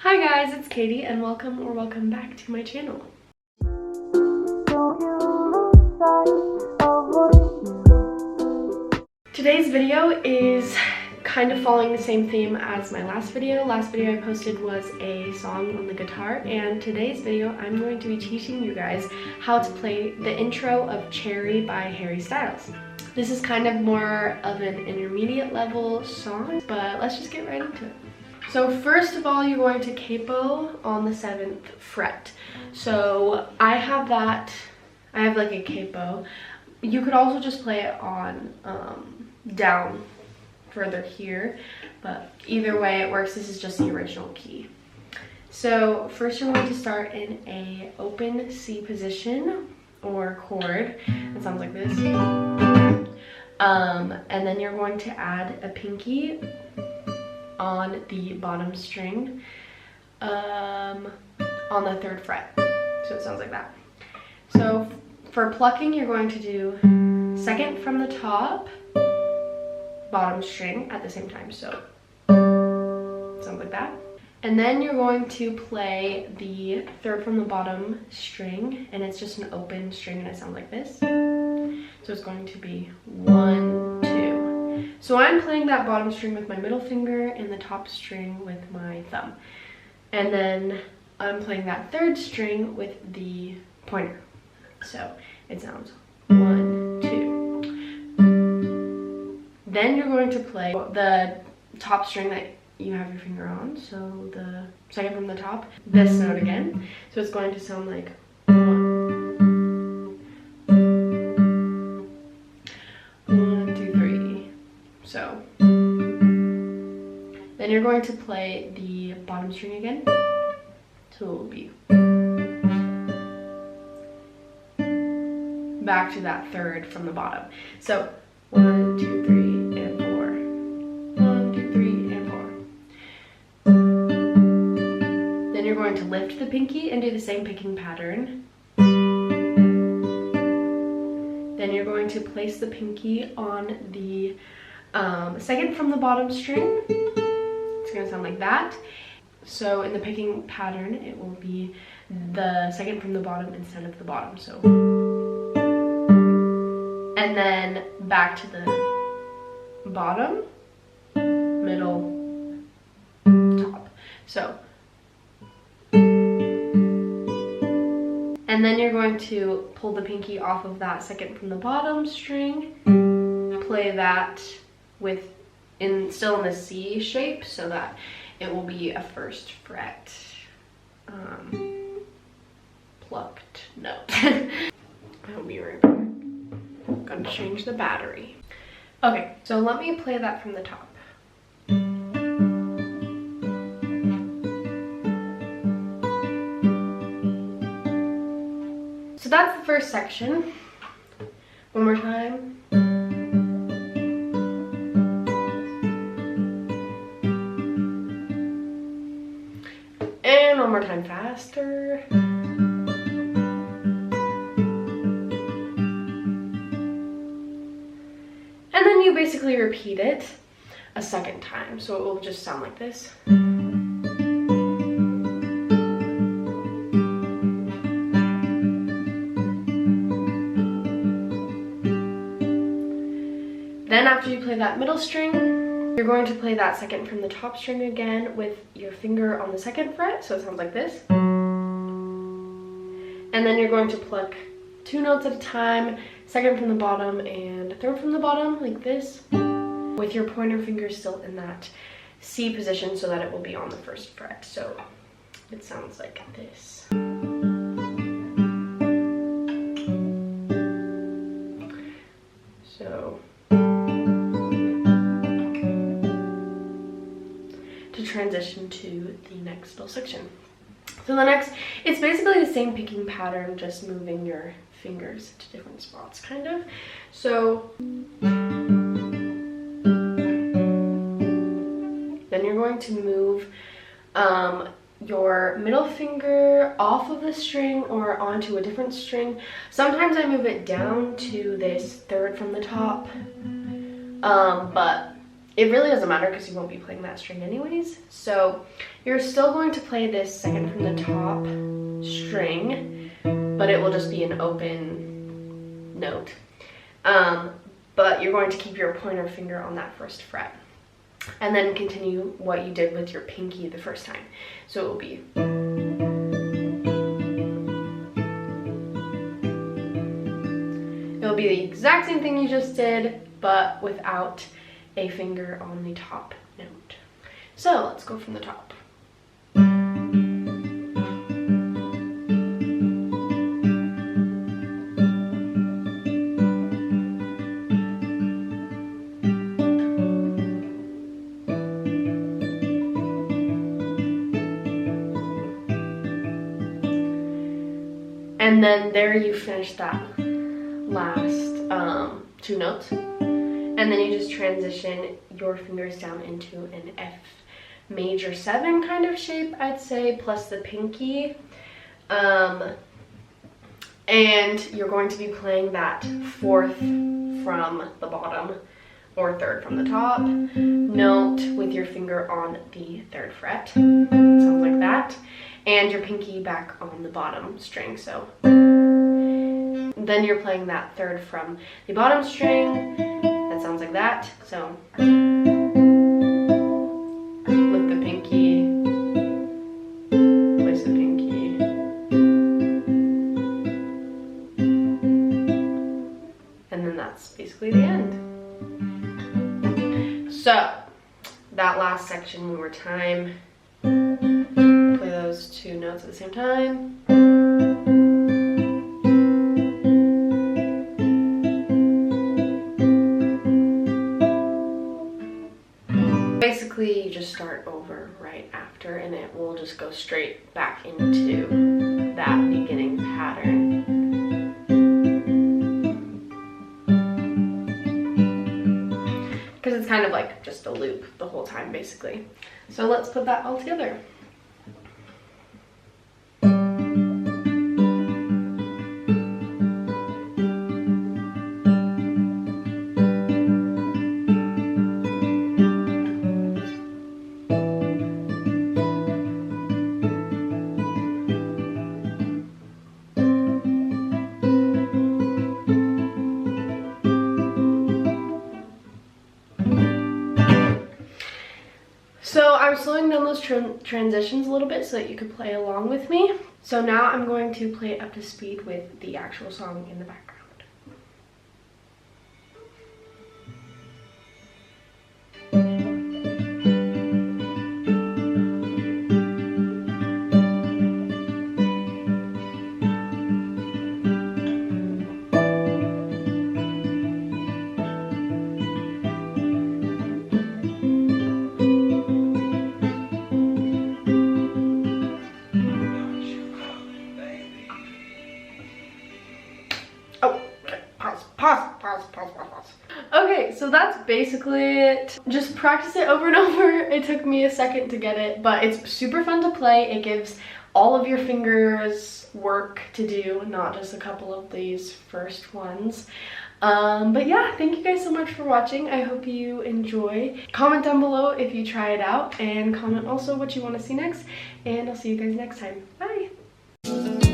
Hi guys, it's Katie and welcome back to my channel. Today's video is kind of following the same theme as my last video. Last video I posted was a song on the guitar, and today's video I'm going to be teaching you guys how to play the intro of Cherry by Harry Styles. This is kind of more of an intermediate level song, but let's just get right into it. So first of all, you're going to capo on the 7th fret. So I have like a capo. You could also just play it on down further here, but either way it works. This is just the original key. So first you're going to start in a open C position or chord. It sounds like this. And then you're going to add a pinky on the bottom string on the 3rd fret. So it sounds like that. So for plucking, you're going to do 2nd from the top, bottom string at the same time. So sounds like that. And then you're going to play the 3rd from the bottom string, and it's just an open string, and it sounds like this. So it's going to be 1, 2. So I'm playing that bottom string with my middle finger and the top string with my thumb. And then I'm playing that 3rd string with the pointer. So it sounds 1, 2. Then you're going to play the top string that you have your finger on. So the 2nd from the top, this note again. So it's going to sound like 1. 1, 2, 3. So then you're going to play the bottom string again. So it will be back to that 3rd from the bottom. So 1, 2, 3, and 4. 1, 2, 3, and 4. Then you're going to lift the pinky and do the same picking pattern. Then you're going to place the pinky on the 2nd from the bottom string. It's going to sound like that. So in the picking pattern, it will be the 2nd from the bottom instead of the bottom. So, and then back to the bottom, middle, top. So, and then you're going to pull the pinky off of that 2nd from the bottom string, play that still in the C shape, so that it will be a 1st fret plucked note. I'll be right back. I'm gonna change the battery. Okay, so let me play that from the top. So that's the first section. One more time. And one more time faster. And then you basically repeat it a 2nd time, so it will just sound like this. Then after you play that middle string, you're going to play that 2nd from the top string again with your finger on the 2nd fret, so it sounds like this. And then you're going to pluck 2 notes at a time, 2nd from the bottom and 3rd from the bottom, like this, with your pointer finger still in that C position so that it will be on the 1st fret. So it sounds like this. So to transition to the next little section. So the next, it's basically the same picking pattern, just moving your fingers to different spots, kind of. So then you're going to move your middle finger off of the string or onto a different string. Sometimes I move it down to this 3rd from the top, but it really doesn't matter because you won't be playing that string anyways. So you're still going to play this second from the top string, but it will just be an open note. But you're going to keep your pointer finger on that first fret, and then continue what you did with your pinky the first time. So it will be, it'll be the exact same thing you just did, but without a finger on the top note. So let's go from the top. And then there you finish that last 2 notes. And then you just transition your fingers down into an F major 7 kind of shape, I'd say, plus the pinky. And you're going to be playing that 4th from the bottom or 3rd from the top note with your finger on the 3rd fret. Sounds like that. And your pinky back on the bottom string. So then you're playing that 3rd from the bottom string. That sounds like that. So with the pinky, place the pinky, and then that's basically the end. So that last section one more time. Play those 2 notes at the same time. Basically, you just start over right after, and it will just go straight back into that beginning pattern. Because it's kind of like just a loop the whole time, basically. So let's put that all together. So I'm slowing down those transitions a little bit so that you could play along with me. So now I'm going to play up to speed with the actual song in the background. Pause. Okay, so that's basically it. Just practice it over and over. It took me a second to get it, but it's super fun to play. It gives all of your fingers work to do, not just a couple of these first ones. But yeah, thank you guys so much for watching. I hope you enjoy. Comment down below if you try it out, and comment also what you want to see next, and I'll see you guys next time. Bye!